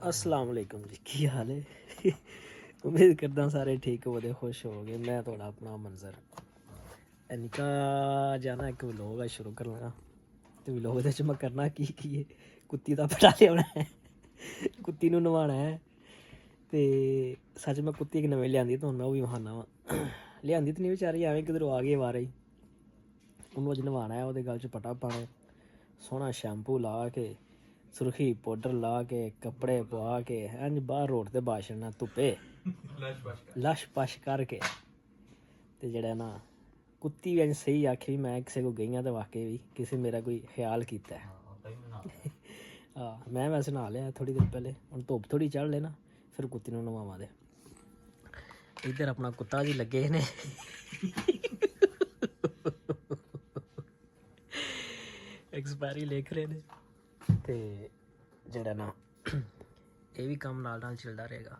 अस्सलाम वालेकुम जी, की हाल है। उम्मीद करदा सारे ठीक होवो खुश हो गए। मैं थोड़ा अपना मंजर निका जाना एक व्लॉग शुरू कर लगा। तो व्लॉग दे च मैं करना की है, कुत्ती दा पटा लियाना है, कुत्ती नूं नवाना है। ते सच मैं कुत्ती एक नवीं लियांदी तो मैं वो भी वहाना वा। लियांदी तो नहीं बेचारी, एवें किधरों आ गई बाहर ही। उन्होंने अज नवाना है, वो गल च पटा पाने, सोहना शैम्पू ला के, सुरखी पाउडर ला के, कपड़े पवा के इंज बाहर रोड ते बा छड़ना धुप्पे लश पश करके। ते जेह्ड़ा ना कुत्ती भी इंज सही आखे भी मैं किसी को गई हाँ तो वाकई भी किसी मेरा कोई ख्याल किया है। हाँ मैं वैसे नहा लिया थोड़ी देर पहले, हूँ धुप्प थोड़ी चढ़ लेना फिर कुत्ती नूं नवावां दे। इधर अपना कुत्ता जी लगे ने एक्सपायरी लिख रहे हैं। तो जेड़ा ना ये भी काम नाल चलता रहेगा।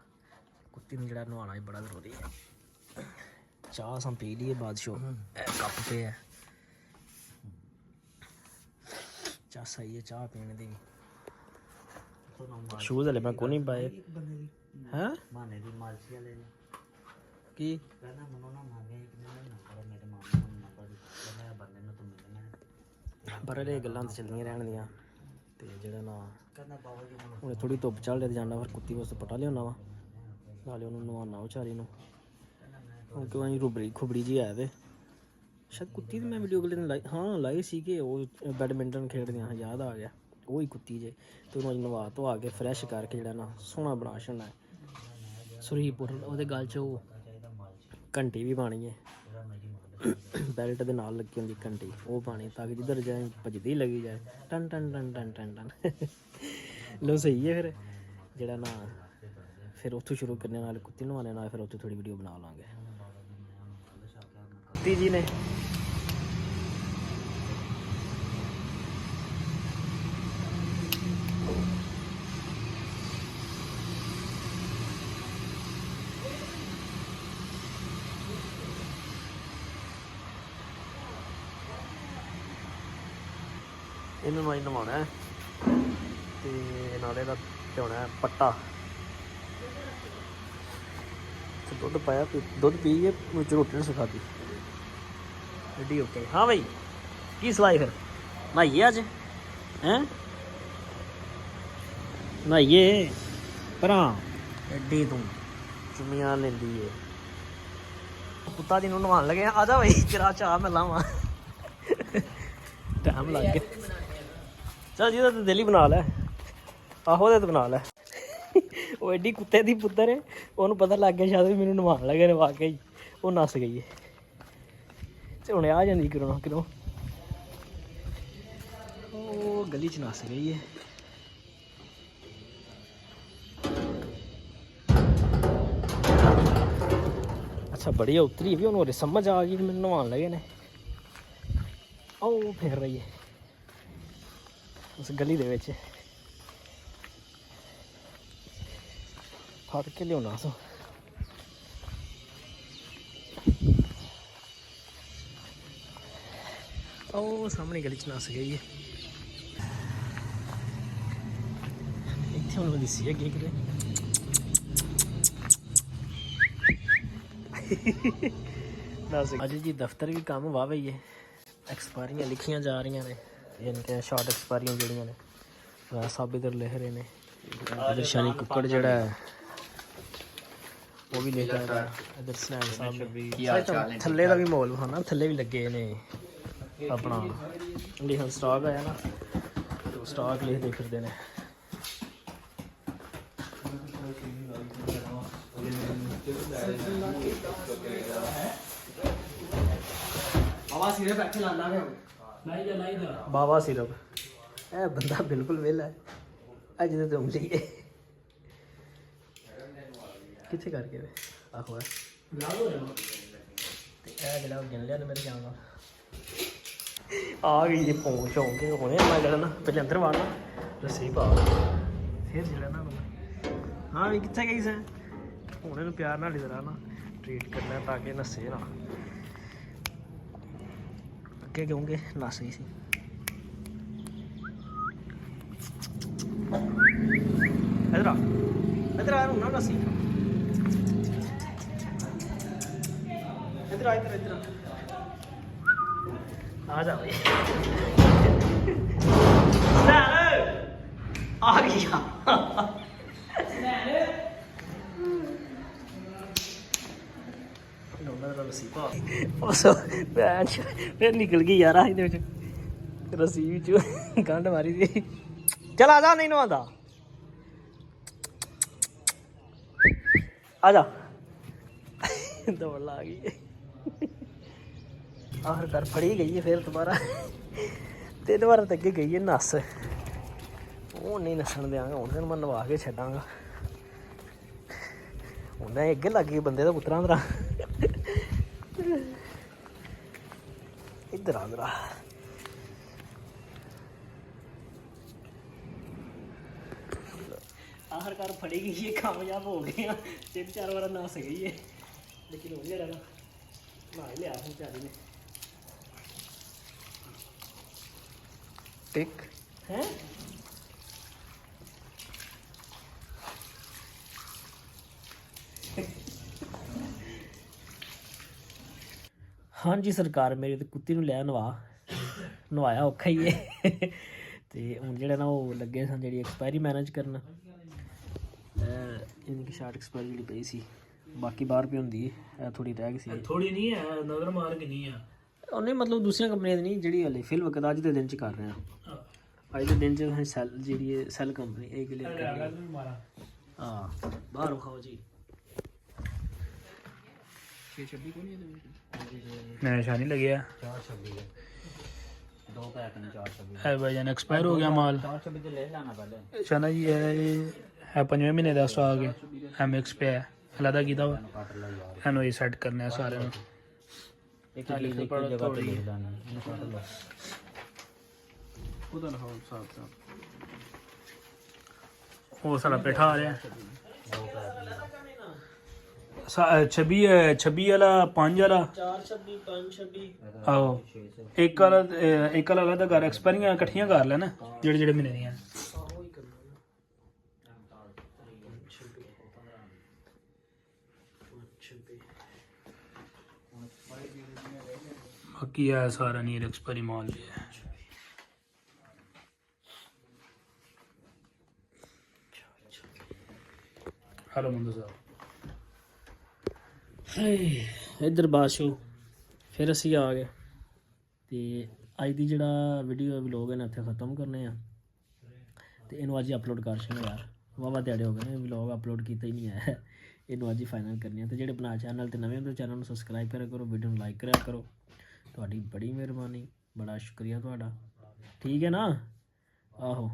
कुत्ती नूं जेड़ा नवाना भी बड़ा जरूरी है। चाह असां पी ली है बादशाह, कप पे है चाह सही है चाह पीने दी। शूज हले मैं को नहीं पाए हैं की पर ये गल्लां तो चलदियां रहन दियां। ते जेह्ड़ा ना हून थोड़ी धुप्प चढ़ ते जाना फिर कुत्ती वास्ते पटा लियाना वा, नाले उन्होंने नवाना बेचारी नूं। हूँ क्यों अं रुबड़ी खुबड़ी जी है। तो शायद कुत्ती तो मैं वीडियो कल लाई, हाँ लाई सी कि वो बैडमिंटन खेडदे हाँ याद आ गया, वो ही कुत्ती जे। तो उन्होंने नवा धवा के फ्रैश करके जेह्ड़ा ना सोहना बना छड़ना है। सुरही पुर ओहदे गल च वो घंटी भी पानी है, बेल्ट दे नाल लगी होंदी घंटी, वो पानी ताकि जिधर जाए भजदी लगी जाए टन टन टन टन टन टन। लो सही है। फिर जेह्ड़ा ना फिर उत्थों शुरू करने नाल कुत्ती नवाने नाल फिर उत्थों थोड़ी वीडियो बना लांगे। कुत्ती जी ने इन्होंने अज नवाना है ते नाले दा धोना है पट्टा। दुद्ध पाया, दुद्ध पी के रोटी नहीं सिखाती एडी ओके। हाँ भाई की सलाई फिर न्हाइए अज हैं न्हाइए पर एडी तू चुम्मियां लेंदी है। कुत्ता जी नूं नवान लगे आ जा भाई तेरा चाह मैं लावां टाइम लग गया। चल जी तो दिल ही बना लै, आहो तो बना लै। वो एडी कुत्ते दी पुत्तर है, उन्होंने पता लग गया शायद भी मैनू नवान लगे ने, वाकई वो नस गई है। ते हुणे आ जांदी किरों किरों, ओ गली च नस गई है। अच्छा बढ़िया उतरी भी, उन्होंने समझ आ गई मैनू नवान लगे ने। ओ फिर रही है उस गली दे विच, फड़ के लिया सो। ओ सामने गली च नस गई है। इत्थे हुण दिसी है कि अज जी दफ्तर भी कम वाह वही है। एक्सपायरियां लिखियां जा रही ने, यानी कि शॉर्ट एक्सपायरियां जड़ियां ने वह सब इधर लिख रहे हैं। इधर शानी कुक्कड़ जड़ा है वो भी लिख रहा है। इधर स्नैन साहब थल्ले का भी माहौल हाँ ना, थल्ले भी लगे ने अपना लिखन स्टाक आया ना, तो स्टाक लिखते फिरते हैं। बाबा सिरप ए बंदा बिल्कुल वेला है अज तो तुम ली कितने करके आहो जरा गिन लिया मेरे ख्याल आ गई जी पहुँच होंगे होने मैं जरा ना पहले अंदर वाड़ना रस्सी पा फिर जरा ना हाँ भी कितने गई सैं हूँ प्यार ना इधर ना ट्रीट करना ताकि नस्से ना अगे क्योंकि नस गई सी। इधर आ इधर आ ना रस्सी इधर आ इधर इधर आ जा भाई आ गया फिर निकल गई यार ਇਹਦੇ ਵਿੱਚ रस्सी ਵਿੱਚੋਂ ਗੰਢ ਮਾਰੀ ਦੀ चल आ जा नहीं नवादा आ जा दौड़ ला गई आखिरकार फड़ी गई है फिर दोबारा 3 बार तो अगे गई है नस हूँ नहीं नसन देंगा हूँ तेन मैं नवा के छड्डांगा उन्हें अगे लग गई बंदे का पुत्तरा अंदरा इधर आ आखिरकार फड़ी गई है कामयाब हो गए 3-4 बार नस गई है लेकिन हो गया ना ही लिया बेचारी ने टिक है हाँ जी सरकार मेरी तो कुत्ती नूं लै नवाया औखा ही है तो हूँ जो ना वो लगे सन जी एक्सपायरी मैनेज करना इनकी शार्ट एक्सपायरी जी पई सी बाकी बाहर भी होंगी थोड़ी रह गई थोड़ी नहीं है नजर मार के नहीं है उन्हें मतलब दूसरी कंपनियां नहीं जी हले फिल वक्त अज के दिन च कर रहे हैं अज के दिन च सैल जी सैल कंपनी एक हाँ बाहर खाओ जी नशा नहीं लगे भाईजान एक्सपायर हो गया माल शाना जी है 5वें महीने का स्टॉक है MX पे है अलहदा किया हुआ एनो ये सेट करने सारे वो सारा पेठा आ रहा है 26 वाला 5 वाला 426 526 आहो एक वाला अलग कर एक्सपायरियां इकट्ठियां कर लेना जेड़े महीने दी हैं बाकी है सारा नीर एक्सपायरी माल भी है हेलो मंदू साहब इधर बाशो फिर असी आ गए तो अज की जोड़ा वीडियो व्लॉग है ना इतने ख़त्म करने तो इनू अज अपलोड कर छो यार वावा ध्याड़े हो गए व्लॉग अपलोड किया ही नहीं है इनू अज ही फाइनल करनी है तो जो बना चैनल तो नवे होंगे चैनल को सबसक्राइब करा करो वीडियो लाइक करा करो थोड़ी बड़ी मेहरबानी बड़ा शुक्रिया थोड़ा ठीक है ना आहो